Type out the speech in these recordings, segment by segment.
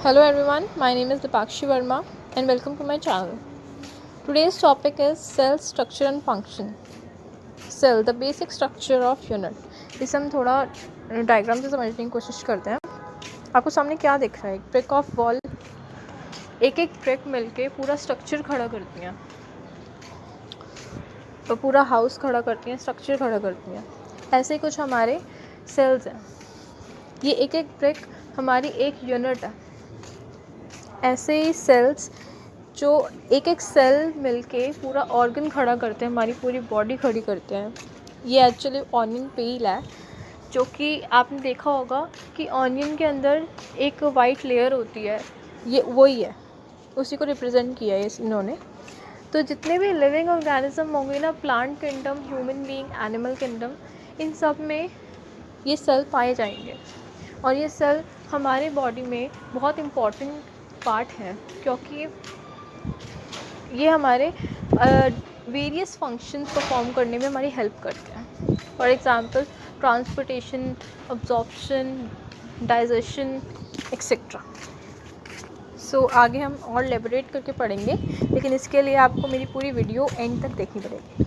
Hello everyone, my name is Dipakshi Verma and welcome to my channel. Today's topic is cell structure and function. Cell, the basic structure of unit. इसे हम थोड़ा diagram से समझने की कोशिश करते हैं. आपको सामने क्या दिख रहा है? एक ब्रिक ऑफ वॉल, एक ब्रिक मिलके पूरा स्ट्रक्चर खड़ा करती हैं, तो पूरा हाउस खड़ा करती हैं, स्ट्रक्चर खड़ा करती हैं. ऐसे ही कुछ हमारे सेल्स हैं. ये एक ब्रिक हमारी एक यूनिट है. ऐसे ही सेल्स जो एक सेल मिलके पूरा ऑर्गन खड़ा करते हैं, हमारी पूरी बॉडी खड़ी करते हैं. ये एक्चुअली ऑनियन पील है, जो कि आपने देखा होगा कि ऑनियन के अंदर एक वाइट लेयर होती है, ये वही है, उसी को रिप्रेजेंट किया है इन्होंने. तो जितने भी लिविंग ऑर्गेनिज्म होंगे ना, plant kingdom, human being, animal kingdom, इन सब में ये सेल पाए जाएंगे. और ये सेल हमारे बॉडी में बहुत इम्पॉर्टेंट पार्ट है, क्योंकि ये हमारे वेरियस फंक्शंस परफॉर्म करने में हमारी हेल्प करते हैं. For example transportation, absorption, digestion etcetera. So आगे हम और लेबोरेट करके पढ़ेंगे, लेकिन इसके लिए आपको मेरी पूरी वीडियो एंड तक देखनी पड़ेगी.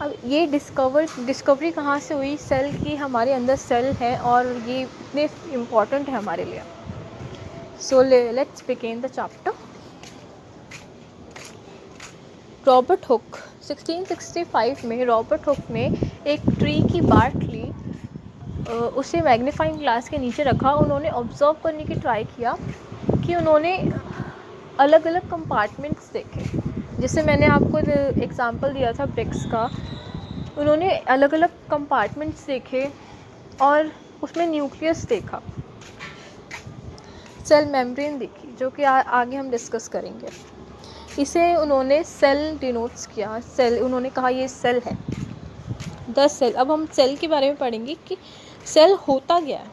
अब ये डिस्कवरी कहाँ से हुई सेल की? हमारे अंदर सेल है और ये इतने इम्पॉर्टेंट है हमारे लिए. So let's begin the chapter. Robert Hooke 1665 में रॉबर्ट हुक ने एक ट्री की बार्क ली, उसे मैग्नीफाइंग ग्लास के नीचे रखा. उन्होंने ऑब्जर्व करने की ट्राई किया कि उन्होंने अलग अलग कंपार्टमेंट्स देखे. जैसे मैंने आपको एग्जांपल दिया था ब्रिक्स का, उन्होंने अलग अलग कंपार्टमेंट्स देखे और उसमें न्यूक्लियस देखा, सेल मेम्ब्रेन देखी, जो कि आगे हम डिस्कस करेंगे. इसे उन्होंने सेल डिनोट्स किया. सेल, उन्होंने कहा ये सेल है, 10 सेल. अब हम सेल के बारे में पढ़ेंगे कि सेल होता क्या है.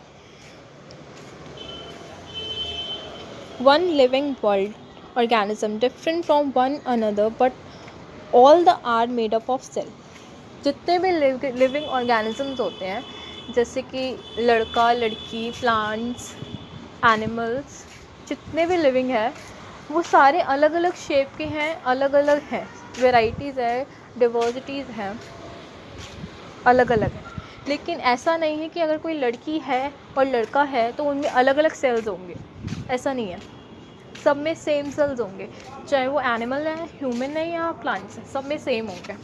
One living world organism different from one another but all the are made up of cell. जितने भी लिविंग ऑर्गेनिजम्स होते हैं, जैसे कि लड़का, लड़की, प्लांट्स, एनिमल्स, जितने भी लिविंग है वो सारे अलग अलग शेप के हैं, अलग अलग हैं, वेराइटीज़ है, डिवर्सिटीज़ हैं, अलग अलग है. लेकिन ऐसा नहीं है कि अगर कोई लड़की है और लड़का है तो उनमें अलग अलग सेल्स होंगे. ऐसा नहीं है, सब में सेम सेल्स होंगे, चाहे वो एनिमल है, ह्यूमन है या प्लांट्स है, सब में सेम होंगे.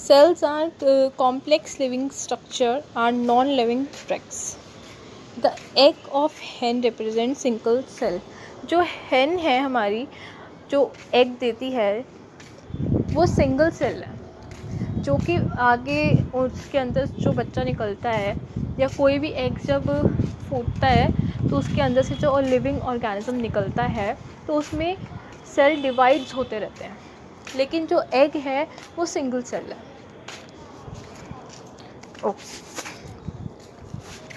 Cells are complex living structure are non-living bricks. The egg of hen represents single cell. जो hen है हमारी, जो egg देती है, वो सिंगल सेल है, जो कि आगे उसके अंदर जो बच्चा निकलता है या कोई भी एग जब फूटता है तो उसके अंदर से जो लिविंग ऑर्गेनिज्म निकलता है तो उसमें सेल डिवाइड्स होते रहते हैं. लेकिन जो एग है वो सिंगल सेल है,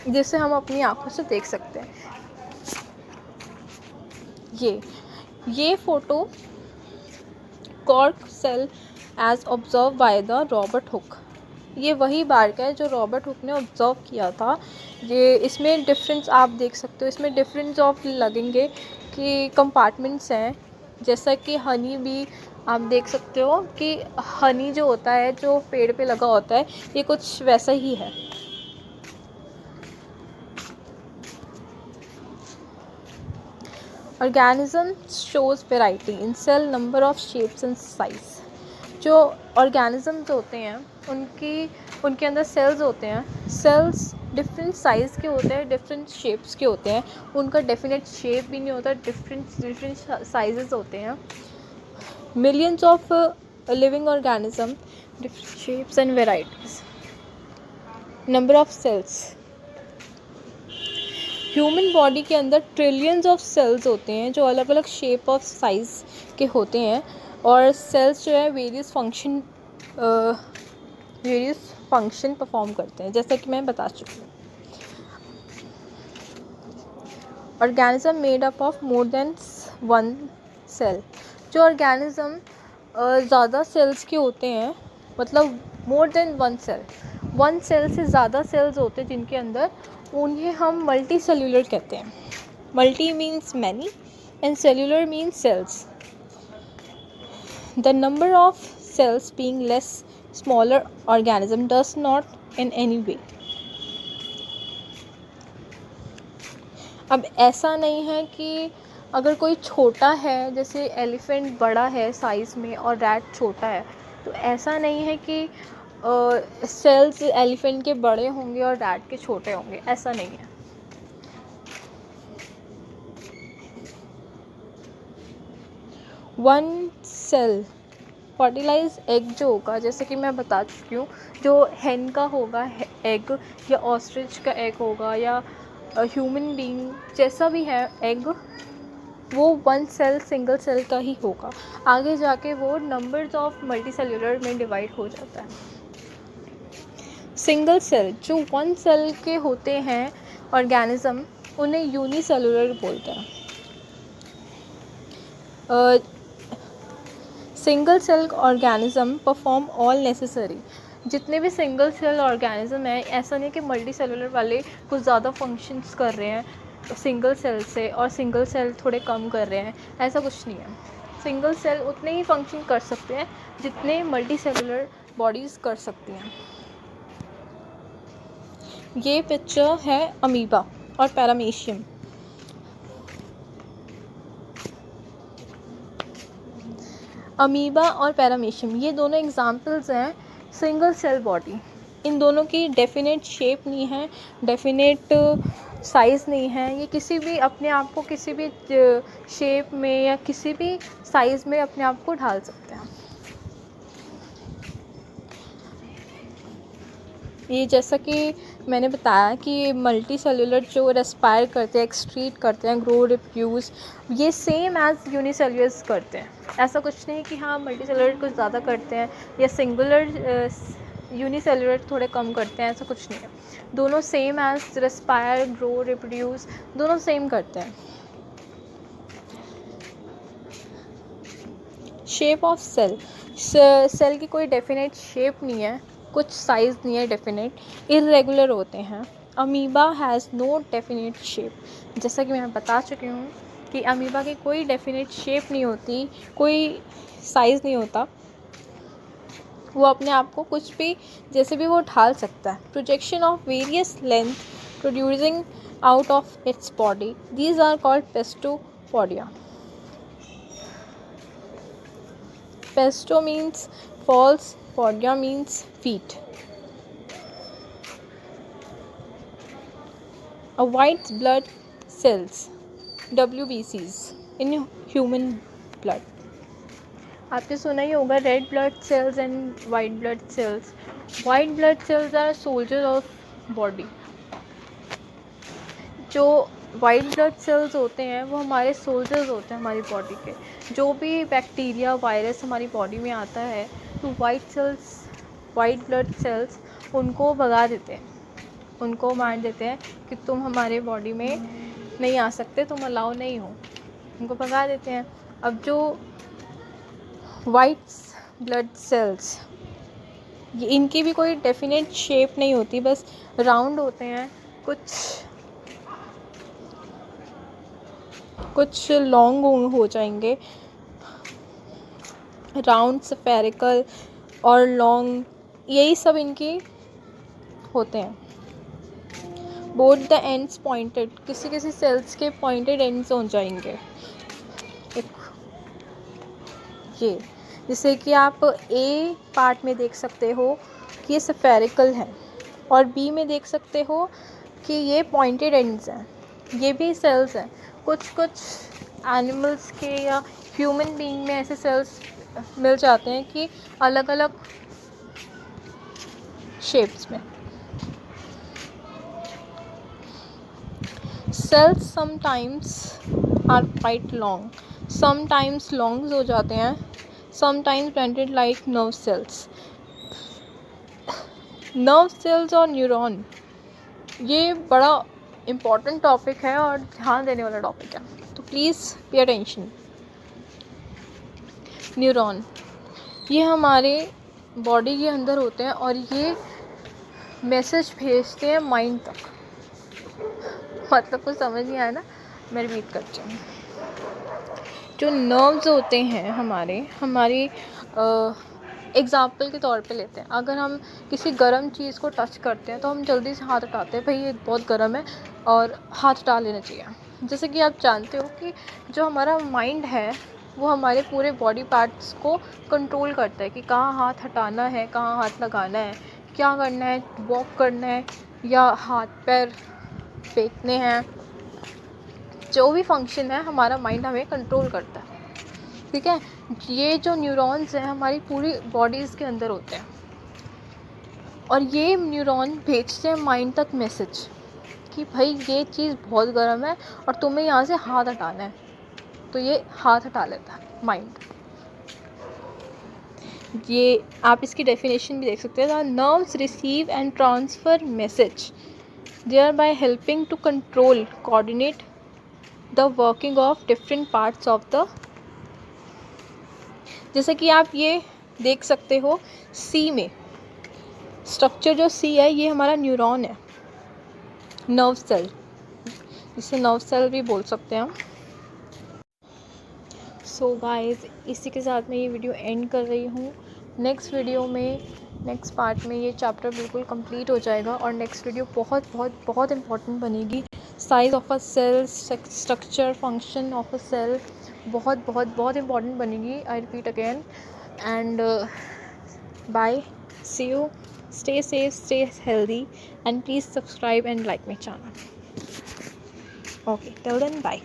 जिसे हम अपनी आंखों से देख सकते हैं. ये photo cork cell as observe by the Robert Hooke. ये वही बार्क है जो रॉबर्ट हुक ने ऑब्जर्व किया था. ये इसमें डिफरेंस आप देख सकते हो, इसमें डिफरेंस ऑफ लगेंगे कि कंपार्टमेंट्स हैं. जैसा कि हनी भी आप देख सकते हो कि हनी जो होता है, जो पेड़ पे लगा होता है, ये कुछ वैसा ही है. Organism shows variety in cell number of shapes and size. जो ऑर्गेनिज्म्स होते हैं उनके अंदर सेल्स होते हैं. सेल्स डिफरेंट साइज़ के होते हैं, डिफरेंट शेप्स के होते हैं. उनका डेफिनेट शेप भी नहीं होता, डिफरेंट साइजेस होते हैं. Millions of living organism, different shapes and varieties. Number of cells. Human body के अंदर ट्रिलियंस ऑफ सेल्स होते हैं जो अलग अलग शेप ऑफ साइज़ के होते हैं. और सेल्स जो है वेरियस फंक्शन परफॉर्म करते हैं, जैसा कि मैं बता चुकी हूँ. Organism made up of more than one cell. जो ऑर्गेनिज्म ज़्यादा सेल्स के होते हैं, मतलब more than one cell, 1 cell से ज़्यादा सेल्स होते हैं जिनके अंदर, उन्हें हम मल्टी सेल्यूलर कहते हैं। Multi means many and cellular means cells. The number of cells being less smaller organism does not in any way। अब ऐसा नहीं है कि अगर कोई छोटा है, जैसे एलिफेंट बड़ा है साइज़ में और रैट छोटा है, तो ऐसा नहीं है कि सेल्स एलिफेंट के बड़े होंगे और रैट के छोटे होंगे, ऐसा नहीं है। वन सेल फर्टिलाइज एग जो होगा, जैसे कि मैं बता चुकी हूँ, जो हेन का होगा एग, या ऑस्ट्रिच का एग होगा, या ह्यूमन बीइंग जैसा भी है एग, वो 1 सेल सिंगल सेल का ही होगा। आगे जाके वो नंबर्स ऑफ मल्टी सेल्यूलर में डिवाइड हो जाता है। सिंगल सेल जो 1 सेल के होते हैं ऑर्गेनिज्म, उन्हें यूनिसेलुलर बोलते हैं। Single cell organism perform all necessary. जितने भी सिंगल सेल ऑर्गेनिज्म हैं, ऐसा नहीं कि मल्टी सेलुलर वाले कुछ ज़्यादा फंक्शंस कर रहे हैं सिंगल सेल से और सिंगल सेल थोड़े कम कर रहे हैं, ऐसा कुछ नहीं है। सिंगल सेल उतने ही फंक्शन कर सकते हैं जितने मल्टी सेलुलर बॉडीज़ कर सकती हैं। ये पिक्चर है अमीबा और पैरामीशियम। अमीबा और पैरामीशियम ये दोनों एग्जाम्पल्स हैं सिंगल सेल बॉडी। इन दोनों की डेफिनेट शेप नहीं है, डेफिनेट साइज़ नहीं है। ये किसी भी अपने आप को किसी भी शेप में या किसी भी साइज़ में अपने आप को ढाल सकते हैं। ये जैसा कि मैंने बताया कि मल्टी सेलुलर जो रेस्पायर करते हैं, एक्सक्रीट करते हैं, ग्रो, रिप्रोड्यूस, ये सेम एज यूनिसेलुलर्स करते हैं। ऐसा कुछ नहीं कि हाँ मल्टी सेलुलर कुछ ज़्यादा करते हैं या सिंगुलर यूनिसेलुलर थोड़े कम करते हैं, ऐसा कुछ नहीं है। दोनों same as respire, grow, reproduce, दोनों सेम करते हैं। शेप ऑफ सेल, सेल की कोई डेफिनेट शेप नहीं है, कुछ साइज़ नहीं है डेफिनेट, इरेगुलर होते हैं। Amoeba has no definite shape. जैसा कि मैं बता चुकी हूँ कि अमीबा की कोई डेफिनेट शेप नहीं होती, कोई साइज़ नहीं होता, वो अपने आप को कुछ भी जैसे भी वो ढाल सकता है। Projection of various length producing out of its body, these are called pseudopodia. Pseudo means falls, podia means feet. A white blood cells, WBCs, in human blood. आपने सुना ही होगा red blood cells and white blood cells. White blood cells are soldier of body. जो white blood cells होते हैं वो हमारे soldiers होते हैं हमारी बॉडी के। जो भी बैक्टीरिया, वायरस हमारी बॉडी में आता है तो वाइट ब्लड सेल्स उनको भगा देते हैं, उनको मार देते हैं कि तुम हमारे बॉडी में नहीं आ सकते, तुम अलाउ नहीं हो, उनको भगा देते हैं। अब जो वाइट ब्लड सेल्स, इनकी भी कोई डेफिनेट शेप नहीं होती, बस राउंड होते हैं, कुछ लॉन्ग हो जाएंगे, राउंड, स्फेरिकल और लॉन्ग, यही सब इनकी होते हैं। बोथ द एंड्स पॉइंटेड, किसी सेल्स के पॉइंटेड एंड्स हो जाएंगे। ये जैसे कि आप ए पार्ट में देख सकते हो कि ये स्फेरिकल है और बी में देख सकते हो कि ये पॉइंटेड एंड्स हैं। ये भी सेल्स हैं। कुछ एनिमल्स के या ह्यूमन बीइंग में ऐसे सेल्स मिल जाते हैं कि अलग अलग शेप्स में। Cells sometimes are quite long, sometimes long हो जाते हैं, sometimes branded like nerve cells. Nerve cells और न्यूरॉन, ये बड़ा इम्पॉर्टेंट टॉपिक है और ध्यान देने वाला टॉपिक है, तो प्लीज़ पे अटेंशन। न्यूरॉन ये हमारे बॉडी के अंदर होते हैं और ये मैसेज भेजते हैं माइंड तक। मतलब कुछ समझ नहीं आया ना, मैं रिपीट करती हूँ। जो नर्व्स होते हैं हमारी एग्ज़ाम्पल के तौर पे लेते हैं, अगर हम किसी गर्म चीज़ को टच करते हैं तो हम जल्दी से हाथ हटाते हैं, भाई ये बहुत गर्म है और हाथ हटा लेना चाहिए। जैसे कि आप जानते हो कि जो हमारा माइंड है वो हमारे पूरे बॉडी पार्ट्स को कंट्रोल करता है कि कहाँ हाथ हटाना है, कहाँ हाथ लगाना है, क्या करना है, वॉक करना है या हाथ पैर फेंकने हैं। जो भी फंक्शन है हमारा माइंड हमें कंट्रोल करता है, ठीक है। ये जो न्यूरॉन्स हैं हमारी पूरी बॉडीज़ के अंदर होते हैं और ये न्यूरॉन भेजते हैं माइंड तक मैसेज कि भाई ये चीज़ बहुत गर्म है और तुम्हें यहाँ से हाथ हटाना है, तो ये हाथ हटा लेता है माइंड। ये आप इसकी डेफिनेशन भी देख सकते हैं। Nerves receive and transfer message thereby helping to control coordinate the working of different parts of the. जैसे कि आप ये देख सकते हो सी में स्ट्रक्चर, जो सी है ये हमारा न्यूरॉन है, नर्व सेल, इसे नर्व सेल भी बोल सकते हैं हम। सो गाइस, इसी के साथ मैं ये वीडियो एंड कर रही हूँ। नेक्स्ट वीडियो में, नेक्स्ट पार्ट में ये चैप्टर बिल्कुल कंप्लीट हो जाएगा और नेक्स्ट वीडियो बहुत बहुत बहुत इंपॉर्टेंट बनेगी। Size of a cell, structure, function of a cell बहुत बहुत बहुत इंपॉर्टेंट बनेगी। I repeat again and bye, see you, stay safe, stay healthy, and please subscribe and like my channel. Okay, till then, bye.